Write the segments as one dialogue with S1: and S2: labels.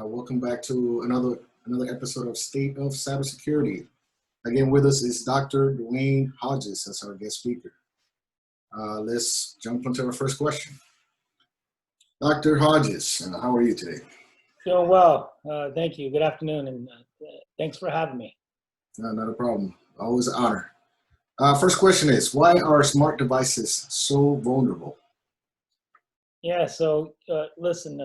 S1: Welcome back to another episode of State of Cybersecurity. Again, with us is Dr. Dwayne Hodges as our guest speaker. Let's jump into our first question. Dr. Hodges, how are you today?
S2: Doing well. Thank you. Good afternoon, and thanks for having me.
S1: No, not a problem. Always an honor. First question is, why are smart devices so vulnerable?
S2: Yeah, so listen,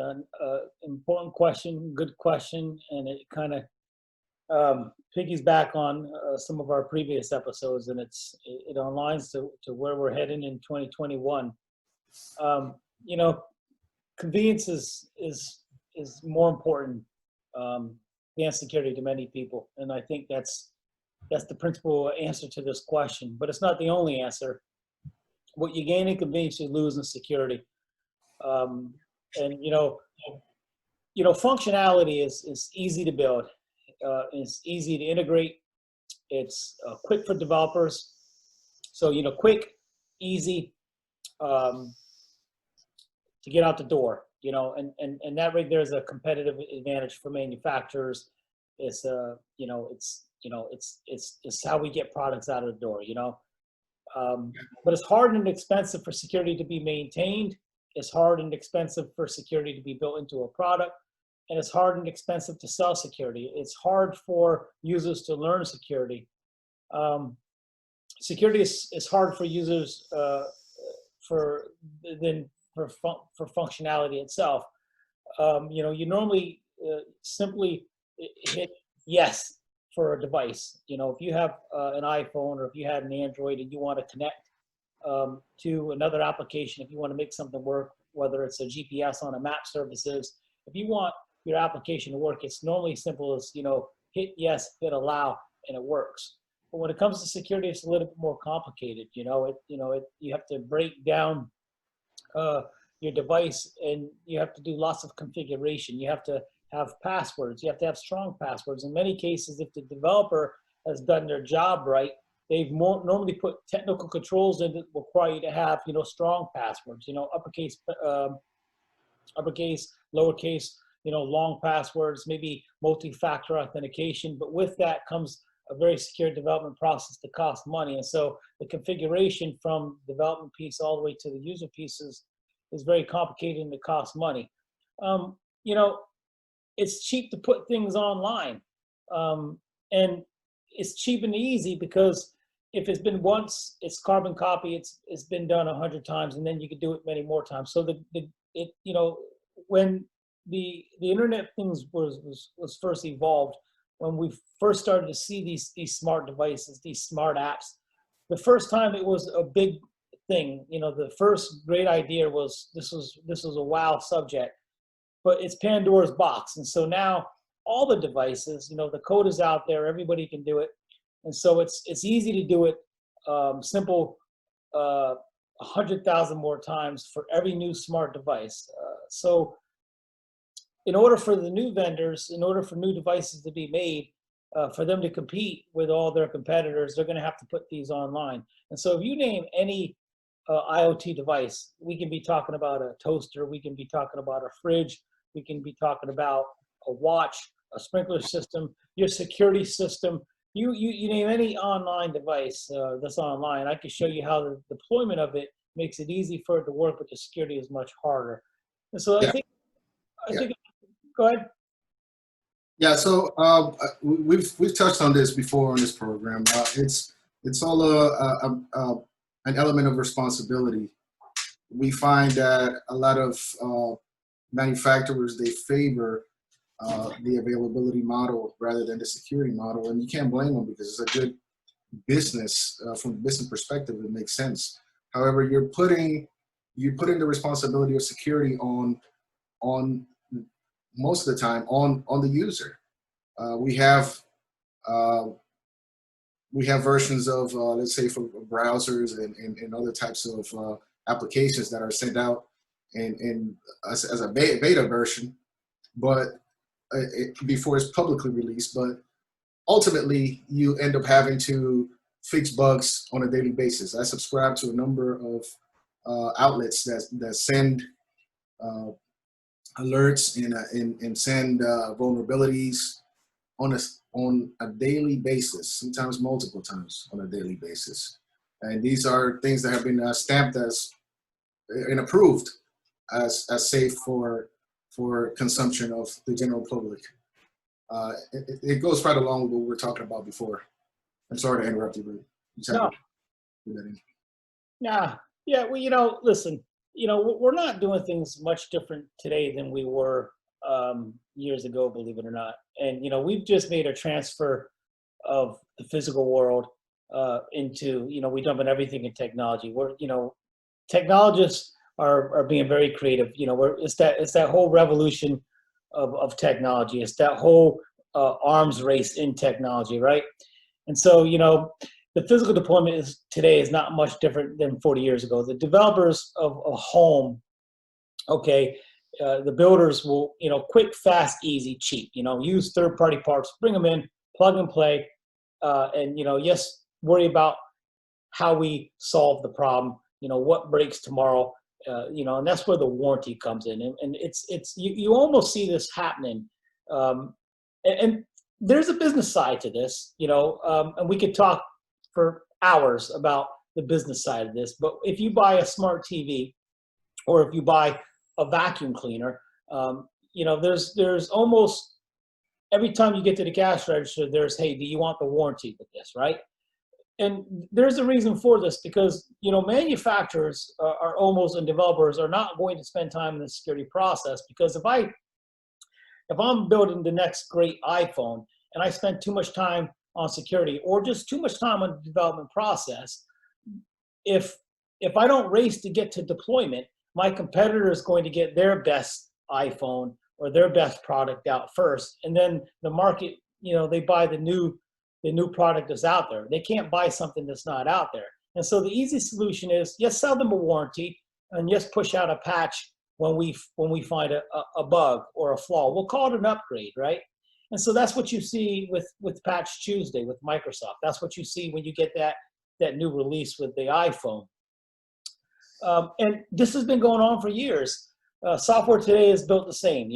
S2: important question, good question, and it kind of piggies back on some of our previous episodes, and it aligns to where we're heading in 2021. You know, convenience is more important than security to many people, and I think that's the principal answer to this question. But it's not the only answer. What you gain in convenience, you lose in security. And functionality is easy to build. It's easy to integrate. It's quick for developers. So quick, easy to get out the door. And that right there is a competitive advantage for manufacturers. It's it's how we get products out of the door. But it's hard and expensive for security to be maintained. It's hard and expensive for security to be built into a product, and it's hard and expensive to sell security. It's hard for users to learn security. Security is hard for users for functionality itself. You normally simply hit yes for a device. If you have an iPhone or if you had an Android and you want to connect to another application, if you want to make something work, whether it's a GPS on a map services, if you want your application to work, it's normally simple as hit yes, hit allow, and it works. But when it comes to security, it's a little bit more complicated. You have to break down your device, and you have to do lots of configuration. You have to have passwords. You have to have strong passwords. In many cases, if the developer has done their job right, they've normally put technical controls in that require you to have, strong passwords, uppercase, lowercase, long passwords, maybe multi-factor authentication. But with that comes a very secure development process that costs money. And so the configuration from development piece all the way to the user pieces is very complicated and it costs money. It's cheap to put things online. And it's cheap and easy because if it's been once, it's carbon copy. It's been done 100 times, and then you can do it many more times. So when the internet things was first evolved, when we first started to see these smart devices, these smart apps, the first time it was a big thing. The first great idea was this was a wow subject, but it's Pandora's box, and so now all the devices, the code is out there, everybody can do it. And so it's easy to do it simple 100,000 more times for every new smart device. So in order for the new vendors, in order for new devices to be made, for them to compete with all their competitors, they're going to have to put these online. And so if you name any IoT device, we can be talking about a toaster, we can be talking about a fridge, we can be talking about a watch, a sprinkler system, your security system. You name any online device that's online, I can show you how the deployment of it makes it easy for it to work, but the security is much harder. And so I think, go ahead.
S1: Yeah, so we've touched on this before on this program. It's all an element of responsibility. We find that a lot of manufacturers, they favor the availability model rather than the security model, and you can't blame them because it's a good business from a business perspective. It makes sense. However, you're putting the responsibility of security on most of the time on the user. We have versions of let's say for browsers and other types of applications that are sent out in as a beta version, but before it's publicly released. But ultimately, you end up having to fix bugs on a daily basis. I subscribe to a number of outlets that send alerts and send vulnerabilities on a daily basis, sometimes multiple times on a daily basis. And these are things that have been stamped as and approved as safe for consumption of the general public. It goes right along with what we were talking about before. I'm sorry to interrupt you, but you just have
S2: No,
S1: to do that in.
S2: yeah, yeah. Well, listen, we're not doing things much different today than we were years ago, believe it or not. And we've just made a transfer of the physical world into, we dump in everything in technology. Technologists are being very creative. It's that whole revolution of technology. It's that whole arms race in technology, right? And so, the physical deployment today is not much different than 40 years ago. The developers of a home, okay, the builders will, quick, fast, easy, cheap. Use third-party parts, bring them in, plug and play, and yes, worry about how we solve the problem. What breaks tomorrow. And that's where the warranty comes in, and it's you almost see this happening, and there's a business side to this, and we could talk for hours about the business side of this. But if you buy a smart TV, or if you buy a vacuum cleaner, there's almost every time you get to the cash register, there's, hey, do you want the warranty with this, right? And there's a reason for this, because manufacturers are almost, and developers are not going to spend time in the security process, because if I'm building the next great iPhone and I spend too much time on security, or just too much time on the development process, if I don't race to get to deployment, my competitor is going to get their best iPhone or their best product out first, and then the market, they buy the new product that's out there. They can't buy something that's not out there. And so the easy solution is, yes, sell them a warranty, and yes, push out a patch when we find a bug or a flaw. We'll call it an upgrade, right? And so that's what you see with Patch Tuesday with Microsoft. That's what you see when you get that new release with the iPhone. And this has been going on for years. Software today is built the same.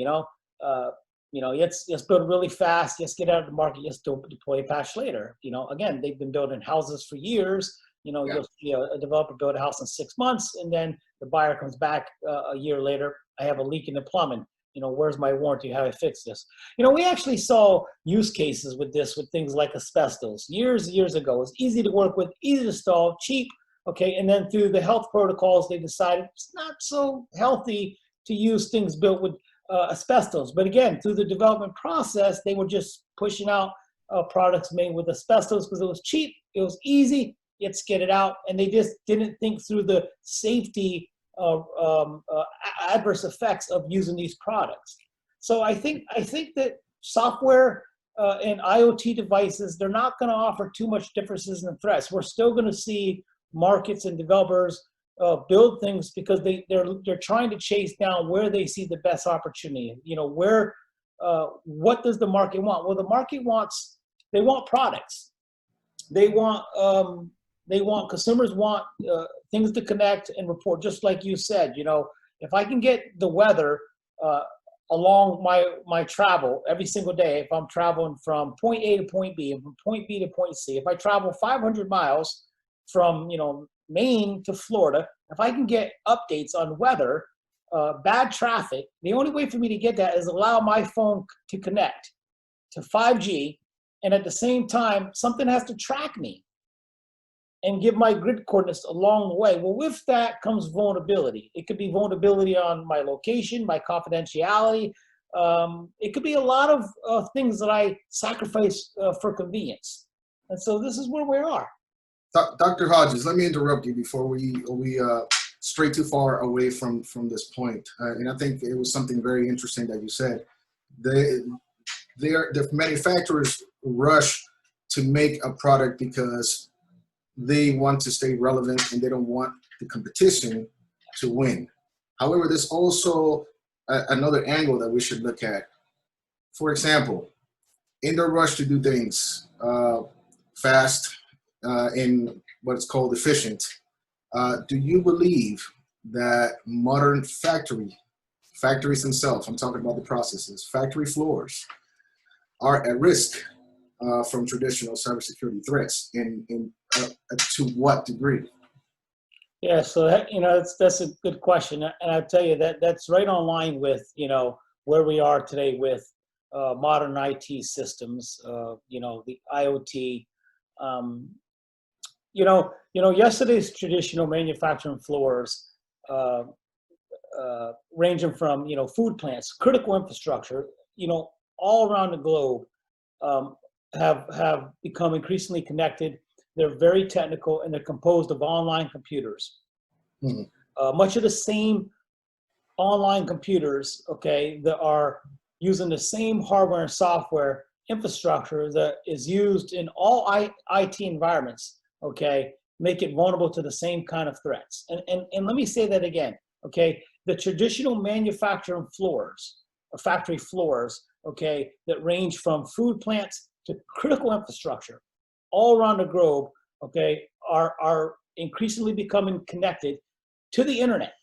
S2: Let's build really fast. Let's get out of the market. Let's deploy a patch later. Again, they've been building houses for years.
S1: Yeah.
S2: You'll see a developer build a house in 6 months, and then the buyer comes back a year later. I have a leak in the plumbing. Where's my warranty? How do I fix this? We actually saw use cases with this, with things like asbestos years ago. It was easy to work with, easy to install, cheap. Okay, and then through the health protocols, they decided it's not so healthy to use things built with asbestos. But again, through the development process, they were just pushing out products made with asbestos because it was cheap, it was easy, let's get it out. And they just didn't think through the safety adverse effects of using these products. So I think that software and IoT devices, they're not going to offer too much differences in threats. We're still going to see markets and developers build things because they're trying to chase down where they see the best opportunity. What does the market want? Well, the market they want products. They want consumers want things to connect and report, just like you said. If I can get the weather along my travel every single day, if I'm traveling from point A to point B and from point B to point C, if I travel 500 miles from Maine to Florida, if I can get updates on weather, bad traffic, the only way for me to get that is allow my phone to connect to 5G, and at the same time, something has to track me and give my grid coordinates along the way. Well, with that comes vulnerability. It could be vulnerability on my location, my confidentiality. It could be a lot of things that I sacrifice for convenience. And so this is where we are.
S1: Dr. Hodges, let me interrupt you before we stray too far away from this point. And I think it was something very interesting that you said. The manufacturers rush to make a product because they want to stay relevant and they don't want the competition to win. However, there's also another angle that we should look at. For example, in the rush to do things fast, in what's called efficient, do you believe that modern Factories themselves, I'm talking about the processes, factory floors are at risk from traditional cybersecurity threats. To what degree?
S2: Yeah, so that, that's a good question, and I tell you that's right on line with where we are today with modern IT systems. The IoT. Um, Yesterday's traditional manufacturing floors, uh, ranging from food plants, critical infrastructure, all around the globe, um, have become increasingly connected. They're very technical, and they're composed of online computers.
S1: Hmm.
S2: Much of the same online computers, okay, that are using the same hardware and software infrastructure that is used in all IT environments, okay, make it vulnerable to the same kind of threats. And let me say that again, okay, the traditional manufacturing floors, factory floors, okay, that range from food plants to critical infrastructure all around the globe, okay, are increasingly becoming connected to the internet,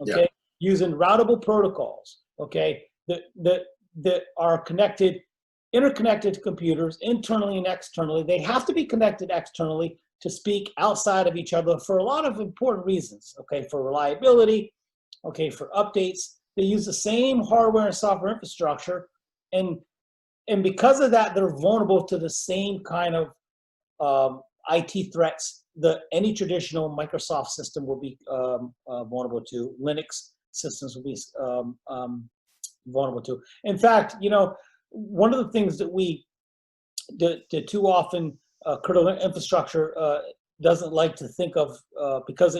S1: Yeah.
S2: okay, using routable protocols, okay, that are connected, interconnected to computers internally and externally. They have to be connected externally to speak outside of each other for a lot of important reasons, okay, for reliability, okay, for updates. They use the same hardware and software infrastructure, and because of that, they're vulnerable to the same kind of IT threats that any traditional Microsoft system will be vulnerable to. Linux systems will be vulnerable to. In fact, one of the things that that too often critical infrastructure doesn't like to think of, because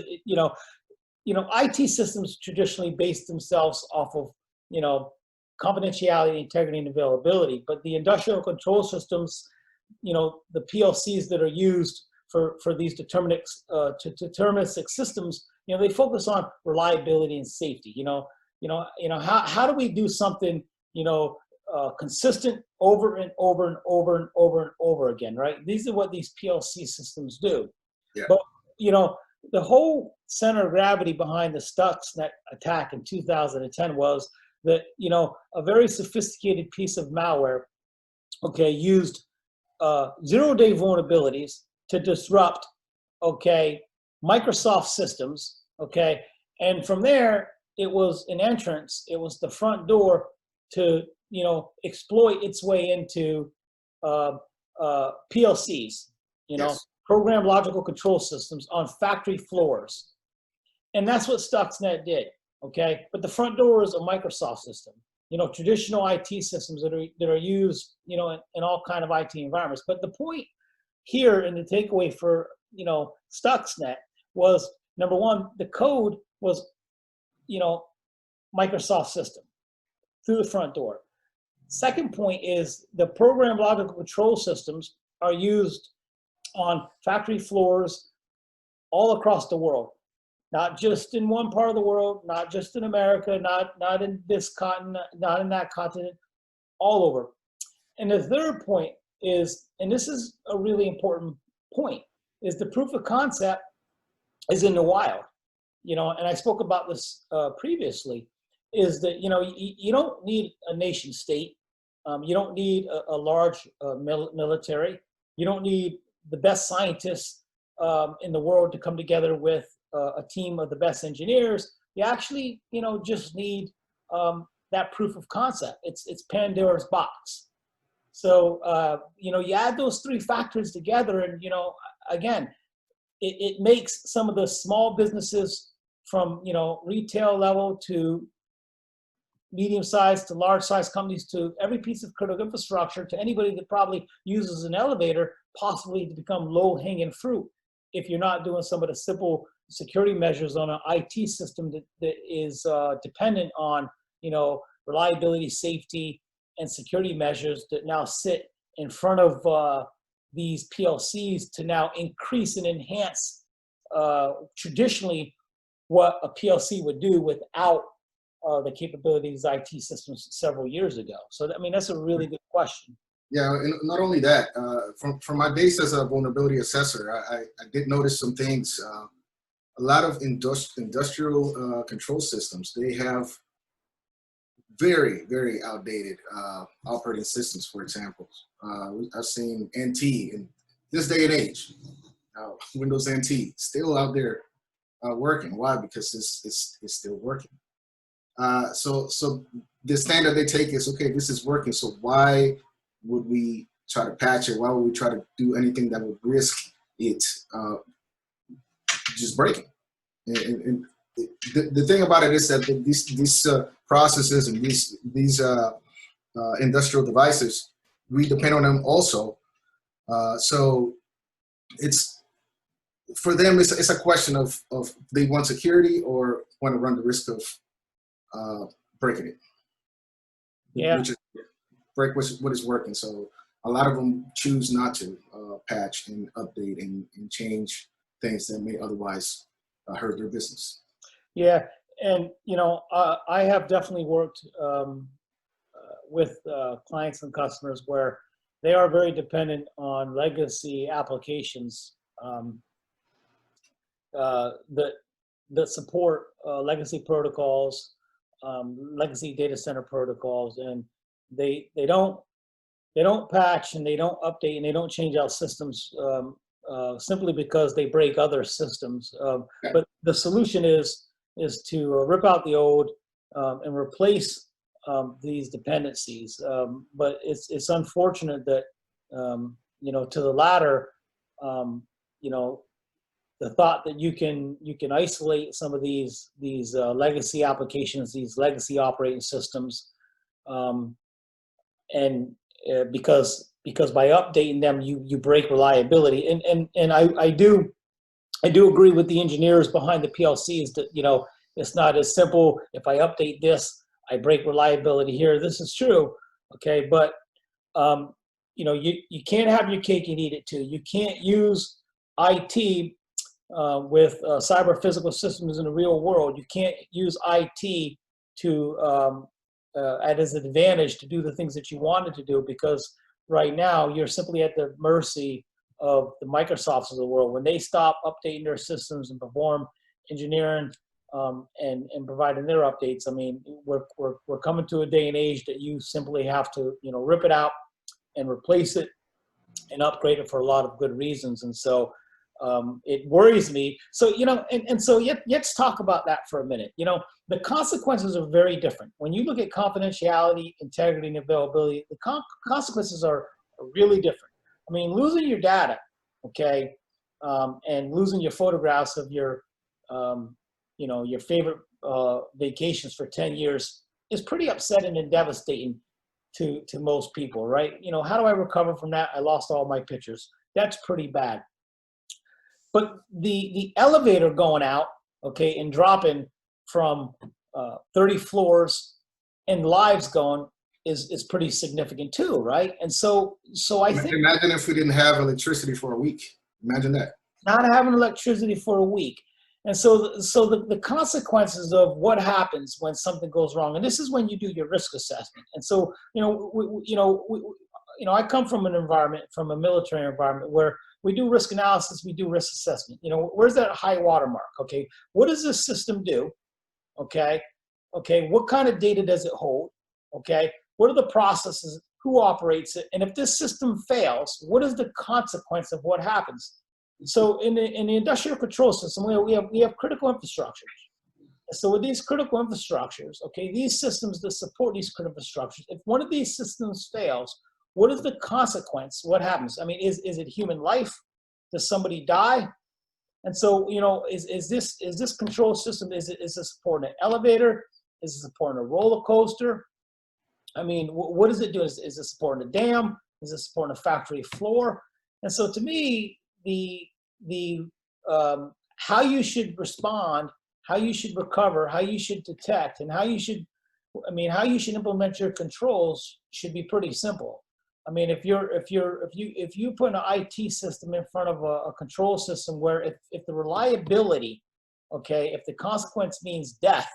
S2: IT systems traditionally base themselves off of confidentiality, integrity, and availability, but the industrial control systems, the PLCs that are used for these deterministic systems, they focus on reliability and safety. How do we do something consistent over and over and over and over and over again, right? These are what these PLC systems do.
S1: Yeah.
S2: But the whole center of gravity behind the Stuxnet attack in 2010 was that a very sophisticated piece of malware, okay, used zero-day vulnerabilities to disrupt, okay, Microsoft systems, okay, and from there it was an entrance. It was the front door to exploit its way into PLCs,
S1: Yes.
S2: program logical control systems on factory floors, and that's what Stuxnet did, okay. But the front door is a Microsoft system. Traditional IT systems that are used, in all kind of IT environments. But the point here and the takeaway for, Stuxnet was, number one, the code was, Microsoft system through the front door. Second point is the program logical control systems are used on factory floors all across the world. Not just in one part of the world, not just in America, not in this continent, not in that continent, all over. And the third point is, and this is a really important point, is the proof of concept is in the wild. And I spoke about this previously, is that, you don't need a nation state. You don't need a large military. You don't need the best scientists in the world to come together with a team of the best engineers. You actually, just need that proof of concept. It's Pandora's box. So, you add those three factors together, and, again, it makes some of the small businesses from, retail level to medium-sized to large-sized companies to every piece of critical infrastructure to anybody that probably uses an elevator possibly to become low-hanging fruit if you're not doing some of the simple security measures on an IT system that is dependent on, reliability, safety, and security measures that now sit in front of these PLCs to now increase and enhance traditionally what a PLC would do without the capabilities of IT systems several years ago. So, that's a really good question.
S1: Yeah, and not only that, from my base as a vulnerability assessor, I did notice some things. A lot of industrial control systems, they have very, very outdated operating systems, for example. I've seen NT in this day and age, Windows NT, still out there working. Why? Because it's still working. So the standard they take is, okay, this is working, so why would we try to patch it? Why would we try to do anything that would risk it just breaking? And the thing about it is that these processes and these industrial devices, we depend on them also. So it's, for them, it's a question of they want security or want to run the risk of breaking it.
S2: Yeah.
S1: Which is break what is working. So a lot of them choose not to patch and update and change things that may otherwise hurt their business.
S2: Yeah, and I have definitely worked with clients and customers where they are very dependent on legacy applications that support legacy protocols, legacy data center protocols, and they don't patch and they don't update and they don't change out systems simply because they break other systems. But the solution is to rip out the old and replace these dependencies. But it's unfortunate that to the latter, the thought that you can isolate some of these legacy applications, these legacy operating systems, and because by updating them you break reliability, and I do agree with the engineers behind the PLCs that it's not as simple. If I update this, I break reliability here. This is true, okay, but you can't have your cake and eat it too. You can't use IT with cyber physical systems in the real world. You can't use IT to as an advantage to do the things that you wanted to do, because right now you're simply at the mercy of the Microsofts of the world. When they stop updating their systems and perform engineering and providing their updates, I mean, we're coming to a day and age that you simply have to rip it out and replace it and upgrade it for a lot of good reasons. And so it worries me. So, so let's talk about that for a minute. The consequences are very different. When you look at confidentiality, integrity, and availability, the consequences are really different. I mean, losing your data, okay, and losing your photographs of your favorite vacations for 10 years is pretty upsetting and devastating to most people, right? How do I recover from that? I lost all my pictures. That's pretty bad. But the elevator going out, okay, and dropping from 30 floors and lives gone is pretty significant too, right? And so I think,
S1: imagine if we didn't have electricity for a week. Imagine that.
S2: Not having electricity for a week. And so the consequences of what happens when something goes wrong, and this is when you do your risk assessment. And so, I come from from a military environment where we do risk analysis, we do risk assessment. Where's that high water mark? Okay, what does this system do? Okay, what kind of data does it hold? Okay, what are the processes? Who operates it? And if this system fails, what is the consequence of what happens? So in the industrial control system, we have critical infrastructures. So with these critical infrastructures, okay, these systems that support these critical infrastructures, if one of these systems fails, what is the consequence? What happens? I mean, is it human life? Does somebody die? And so, is this control system, is it supporting an elevator? Is it supporting a roller coaster? I mean, what is it doing? Is it supporting a dam? Is it supporting a factory floor? And so to me, the how you should respond, how you should recover, how you should detect, and how you should implement your controls should be pretty simple. I mean, if you put an IT system in front of a control system where if the reliability, okay, if the consequence means death.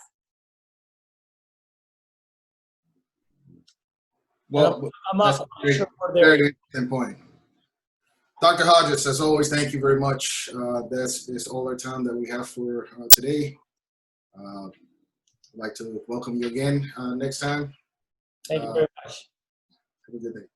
S1: Well,
S2: I'm not sure where
S1: very interesting point. Dr. Hodges, as always, thank you very much. That's all our time that we have for today. like to welcome you again next time.
S2: Thank you very much.
S1: Have a good day.